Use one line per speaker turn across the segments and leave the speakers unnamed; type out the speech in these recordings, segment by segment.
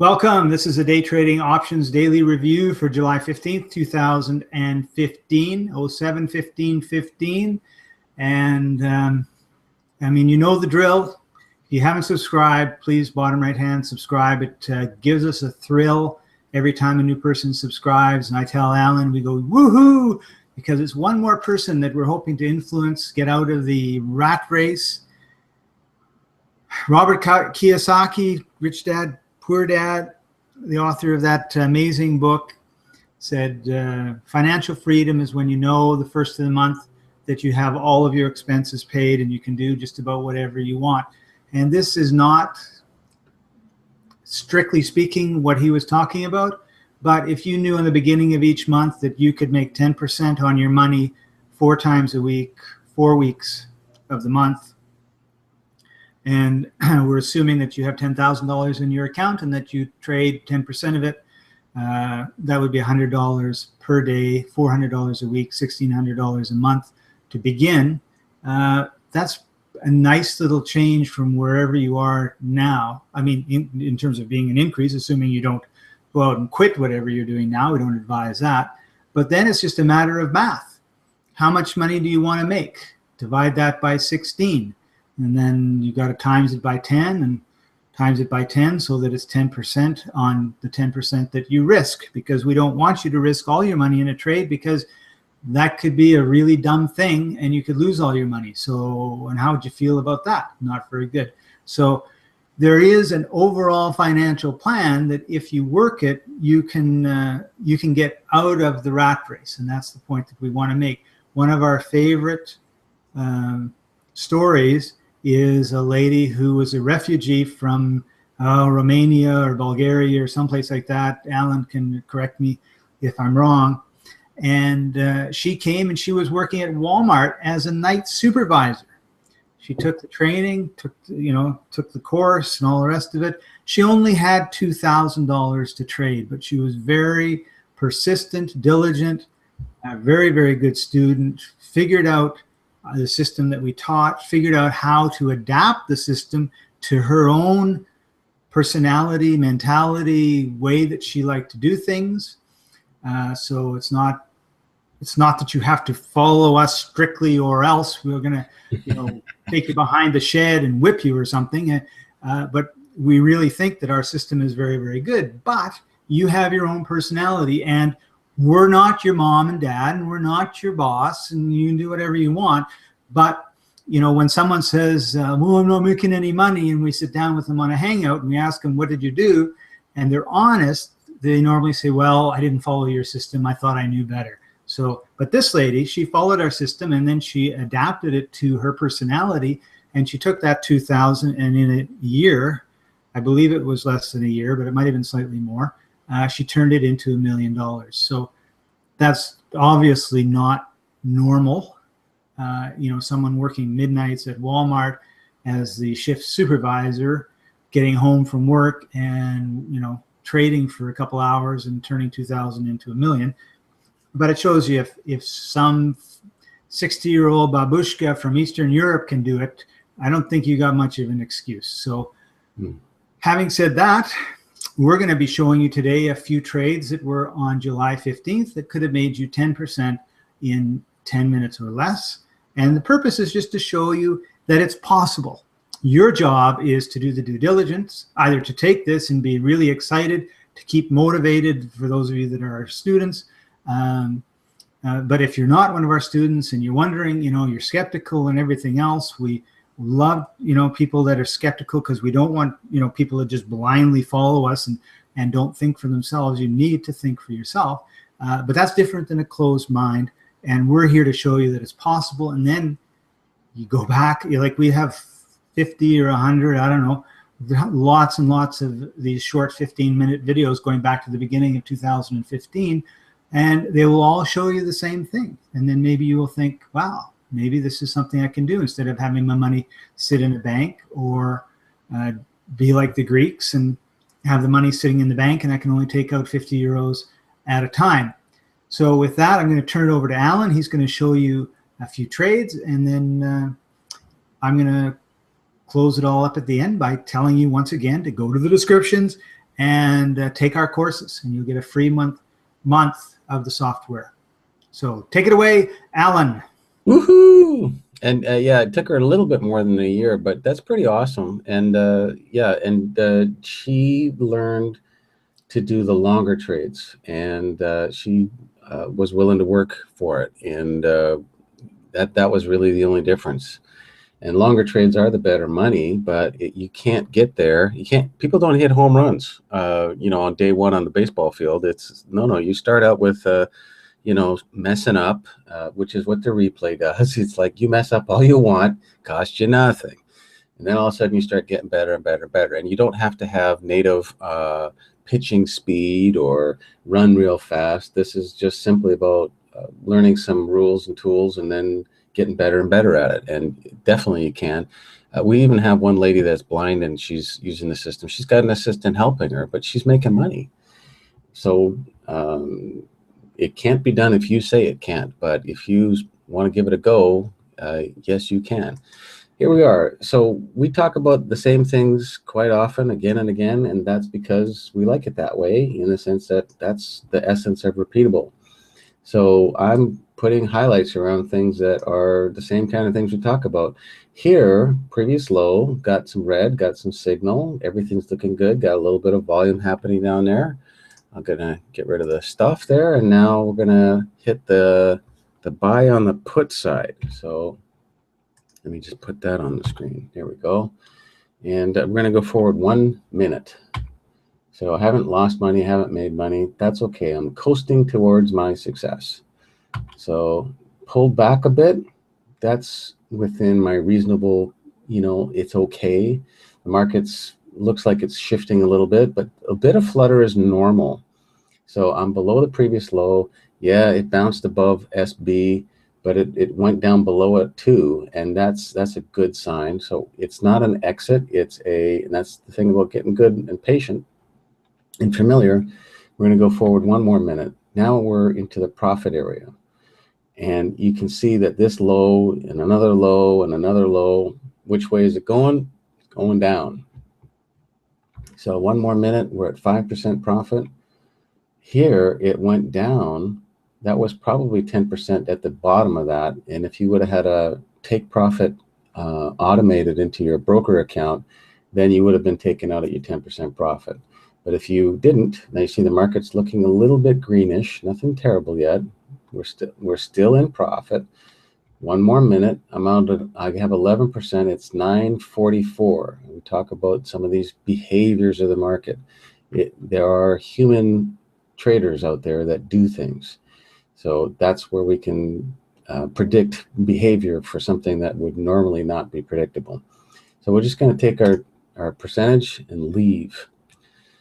Welcome. This is a day trading options daily review for July 15th, 2015, 07-15-15. And I mean, you know the drill. If you haven't subscribed, please bottom right hand subscribe. It gives us a thrill every time a new person subscribes. And I tell Alan, we go, woohoo, because it's one more person that we're hoping to influence, get out of the rat race. Robert Kiyosaki, Rich Dad, Poor Dad, the author of that amazing book, said financial freedom is when you know the first of the month that you have all of your expenses paid and you can do just about whatever you want. And this is not, strictly speaking, what he was talking about. But if you knew in the beginning of each month that you could make 10% on your money 4 times a week, 4 weeks of the month, and we're assuming that you have $10,000 in your account and that you trade 10% of it, that would be $100 per day, $400 a week, $1,600 a month to begin. That's a nice little change from wherever you are now. I mean, in terms of being an increase, assuming you don't go out and quit whatever you're doing now. We don't advise that. But then it's just a matter of math. How much money do you want to make? Divide that by 16. And then you got to times it by 10 and times it by 10 so that it's 10% on the 10% that you risk, because we don't want you to risk all your money in a trade, because that could be a really dumb thing and you could lose all your money. So, and how would you feel about that? Not very good. So there is an overall financial plan that if you work it, you can get out of the rat race. And that's the point that we want to make. One of our favorite stories is a lady who was a refugee from Romania or Bulgaria or someplace like that. Alan can correct me if I'm wrong. And she came and she was working at Walmart as a night supervisor. She took the training, took the course and all the rest of it. She only had $2,000 to trade, but she was very persistent, diligent, a very, very good student, figured out the system that we taught, figured out how to adapt the system to her own personality, mentality, way that she liked to do things. So it's not that you have to follow us strictly or else we're going to take you behind the shed and whip you or something. But we really think that our system is very, very good. But you have your own personality, and we're not your mom and dad, and we're not your boss, and you can do whatever you want. But, when someone says, well, I'm not making any money, and we sit down with them on a hangout and we ask them, what did you do? And they're honest, they normally say, well, I didn't follow your system. I thought I knew better. So, but this lady, she followed our system and then she adapted it to her personality, and she took that 2,000 and in a year, I believe it was less than a year, but it might have been slightly more, she turned it into $1 million. So that's obviously not normal. Someone working midnights at Walmart as the shift supervisor, getting home from work and, trading for a couple hours and turning 2,000 into $1 million. But it shows you if some 60-year-old babushka from Eastern Europe can do it, I don't think you got much of an excuse. So having said that, we're going to be showing you today a few trades that were on July 15th that could have made you 10% in 10 minutes or less. And the purpose is just to show you that it's possible. Your job is to do the due diligence, either to take this and be really excited, to keep motivated for those of you that are our students. But if you're not one of our students and you're wondering, you're skeptical and everything else, we love, people that are skeptical, because we don't want, people that just blindly follow us and don't think for themselves. You need to think for yourself. But that's different than a closed mind. And we're here to show you that it's possible. And then you go back, we have 50 or 100, I don't know, lots and lots of these short 15-minute videos going back to the beginning of 2015. And they will all show you the same thing. And then maybe you will think, wow, maybe this is something I can do instead of having my money sit in a bank, or be like the Greeks and have the money sitting in the bank and I can only take out 50 euros at a time. So with that, I'm going to turn it over to Alan. He's going to show you a few trades, and then I'm going to close it all up at the end by telling you once again to go to the descriptions and take our courses, and you'll get a free month of the software. So take it away, Alan.
Woohoo! And yeah, it took her a little bit more than a year, but that's pretty awesome. And yeah, and she learned to do the longer trades, and she was willing to work for it, and that was really the only difference. And longer trades are the better money, but you can't get there. You can't. People don't hit home runs, you know, on day one on the baseball field. It's no. You start out with, you know, messing up, which is what the replay does. It's like you mess up all you want, cost you nothing, and then all of a sudden you start getting better and better and better. And you don't have to have native pitching speed or run real fast. This is just simply about learning some rules and tools, and then getting better and better at it. And definitely you can. We even have one lady that's blind, and she's using the system. She's got an assistant helping her, but she's making money. So it can't be done if you say it can't, but if you want to give it a go, yes, you can. Here we are. So we talk about the same things quite often, again and again, and that's because we like it that way, in the sense that that's the essence of repeatable. So I'm putting highlights around things that are the same kind of things we talk about. Here, previous low, got some red, got some signal, everything's looking good, got a little bit of volume happening down there. I'm gonna get rid of the stuff there, and now we're gonna hit the buy on the put side. So let me just put that on the screen. There we go. And we're gonna go forward 1 minute. So I haven't lost money, haven't made money. That's okay. I'm coasting towards my success. So pull back a bit. That's within my reasonable, you know, it's okay. The market's looks like it's shifting a little bit, but a bit of flutter is normal. So I'm below the previous low. Yeah, it bounced above SB, but it went down below it too, and that's a good sign. So it's not an exit. And that's the thing about getting good and patient and familiar. We're going to go forward 1 more minute. Now we're into the profit area, and you can see that this low and another low and another low. Which way is it going? It's going down. So 1 more minute, we're at 5% profit. Here it went down. That was probably 10% at the bottom of that, and if you would have had a take profit automated into your broker account, then you would have been taken out at your 10% profit. But if you didn't, now you see the market's looking a little bit greenish, nothing terrible yet. We're still in profit. 1 more minute. I have 11%. It's 9:44. We talk about some of these behaviors of the market. There are human traders out there that do things. So that's where we can predict behavior for something that would normally not be predictable. So we're just going to take our percentage and leave.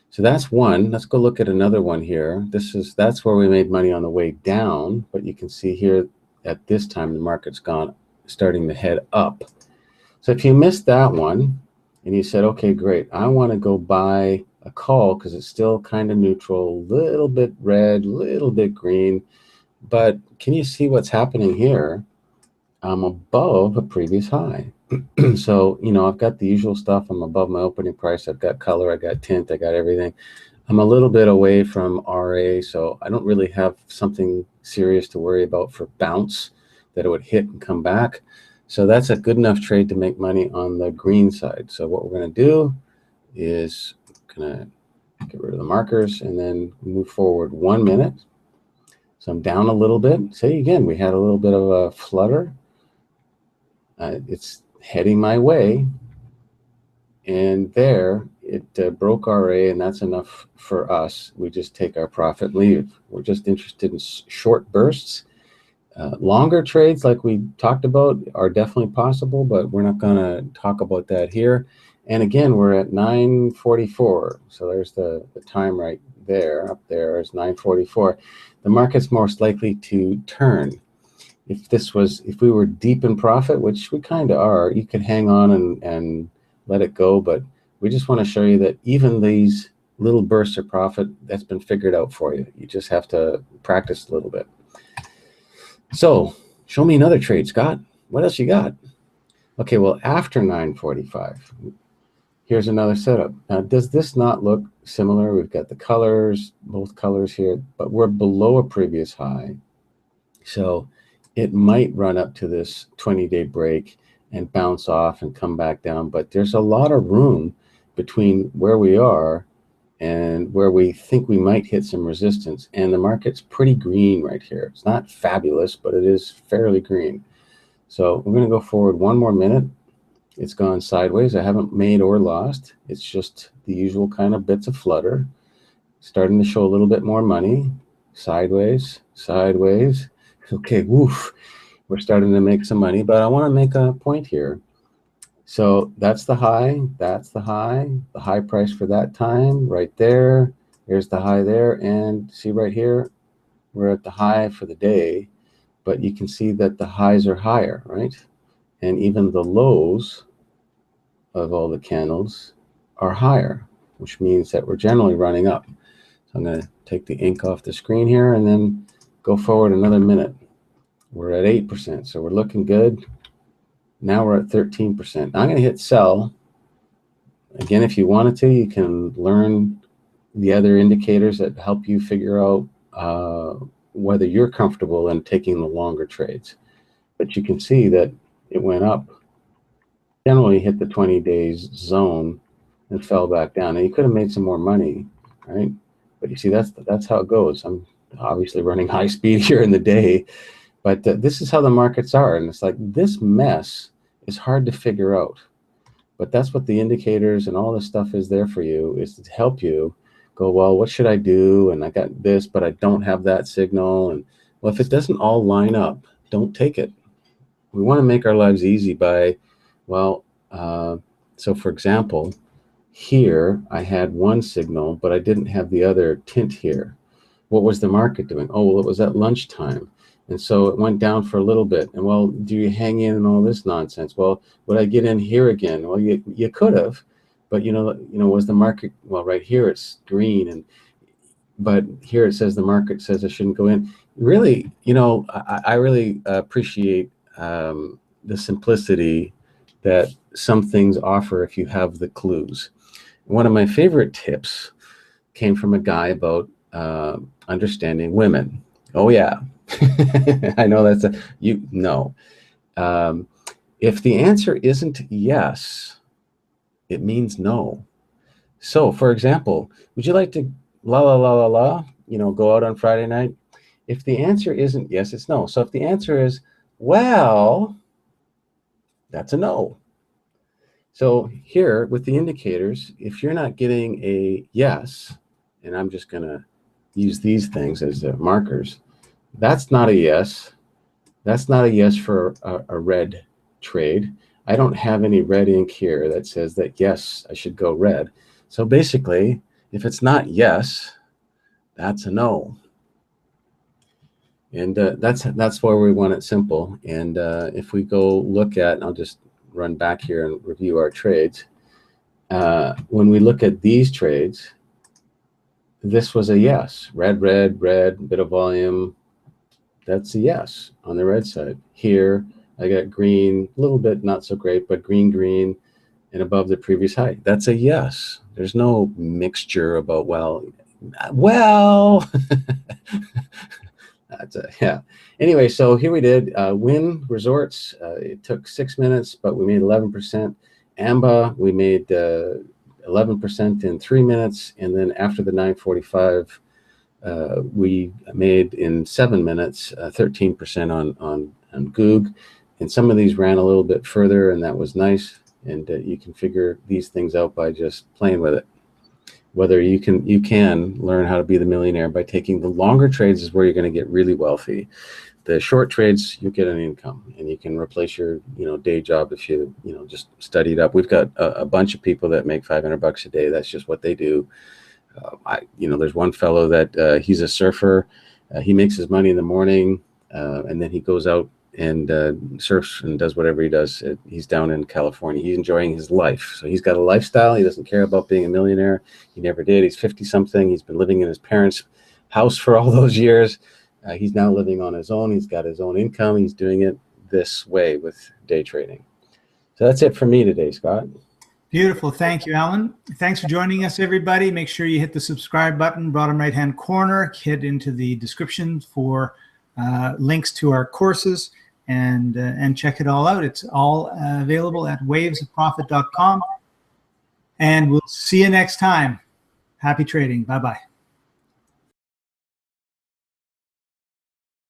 So that's one. Let's go look at another one here. That's where we made money on the way down, but you can see here at this time the market's starting to head up. So if you missed that one and you said, okay, great, I want to go buy a call because it's still kind of neutral, little bit red, little bit green, but can you see what's happening here? I'm above a previous high. So, you know, I've got the usual stuff. I'm above my opening price. I've got color, I got tint, I got everything. I'm a little bit away from RA, so I don't really have something serious to worry about for bounce that it would hit and come back. So that's a good enough trade to make money on the green side. So what we're going to do is going to get rid of the markers and then move forward 1 minute. So I'm down a little bit. Say again, we had a little bit of a flutter. It's heading my way, and there it broke RA, and that's enough for us. We just take our profit and leave. We're just interested in short bursts. Longer trades, like we talked about, are definitely possible, but we're not going to talk about that here. And again, we're at 9:44, so there's the time right there. Up there is 9:44. The market's most likely to turn. If we were deep in profit, which we kind of are, you could hang on and let it go, but we just want to show you that even these little bursts of profit, that's been figured out for you. You just have to practice a little bit. So show me another trade, Scott. What else you got? Okay, well, after 9:45, Here's another setup. Now, does this not look similar? We've got the colors, both colors here, but we're below a previous high. So it might run up to this 20-day break and bounce off and come back down, but there's a lot of room between where we are and where we think we might hit some resistance. And the market's pretty green right here. It's not fabulous, but it is fairly green. So we're going to go forward one more minute. It's gone sideways. I haven't made or lost. It's just the usual kind of bits of flutter. Starting to show a little bit more money. Sideways, sideways. Okay, woof. We're starting to make some money, but I want to make a point here. So that's the high, the high price for that time right there. There's the high there, and see right here, we're at the high for the day, but you can see that the highs are higher, right? And even the lows of all the candles are higher, which means that we're generally running up. So I'm going to take the ink off the screen here and then go forward another minute. We're at 8%, so we're looking good. Now we're at 13%. I'm going to hit sell. Again, if you wanted to, you can learn the other indicators that help you figure out whether you're comfortable in taking the longer trades. But you can see that it went up, generally hit the 20 days zone and fell back down. Now you could have made some more money, right? But you see, that's how it goes. I'm obviously running high speed here in the day, but this is how the markets are. And it's like, this mess is hard to figure out. But that's what the indicators and all this stuff is there for you, is to help you go, well, what should I do? And I got this, but I don't have that signal. And well, if it doesn't all line up, don't take it. We want to make our lives easy by, well, so for example, here I had one signal, but I didn't have the other tint here. What was the market doing? Oh, well, it was at lunchtime. And so it went down for a little bit. And well, do you hang in and all this nonsense? Well, would I get in here again? Well, you could have, but you know, was the market, well, right here it's green, but here it says the market says I shouldn't go in. Really, I really appreciate the simplicity that some things offer if you have the clues. One of my favorite tips came from a guy about understanding women. Oh yeah. I know that's if the answer isn't yes, it means no. So for example, would you like to go out on Friday night? If the answer isn't yes, it's no. So if the answer is, well, that's a no. So here with the indicators, if you're not getting a yes, and I'm just going to use these things as the markers, that's not a yes. That's not a yes for a red trade. I don't have any red ink here that says that, yes, I should go red. So basically, if it's not yes, that's a no. And that's where we want it simple. And if we go look at, and I'll just run back here and review our trades. When we look at these trades, this was a yes. Red, red, red, bit of volume. That's a yes on the red side. Here, I got green, a little bit not so great, but green, green, and above the previous high. That's a yes. There's no mixture about, well, that's a, yeah. Anyway, so here we did Wynn Resorts. It took 6 minutes, but we made 11%. Amba, we made 11% in 3 minutes. And then after the 9:45, we made in 7 minutes 13% on Goog. And some of these ran a little bit further, and that was nice. And you can figure these things out by just playing with it. Whether you can learn how to be the millionaire by taking the longer trades is where you're going to get really wealthy. The short trades, you get an income, and you can replace your day job if you just study it up. We've got a bunch of people that make $500 a day. That's just what they do. There's one fellow that he's a surfer. He makes his money in the morning, and then he goes out and surfs and does whatever he does. He's down in California. He's enjoying his life. So he's got a lifestyle. He doesn't care about being a millionaire. He never did. He's 50-something. He's been living in his parents' house for all those years. He's now living on his own. He's got his own income. He's doing it this way with day trading. So that's it for me today, Scott.
Beautiful. Thank you, Alan. Thanks for joining us, everybody. Make sure you hit the subscribe button, bottom right-hand corner, hit into the description for links to our courses, and check it all out. It's all available at wavesofprofit.com. And we'll see you next time. Happy trading. Bye-bye.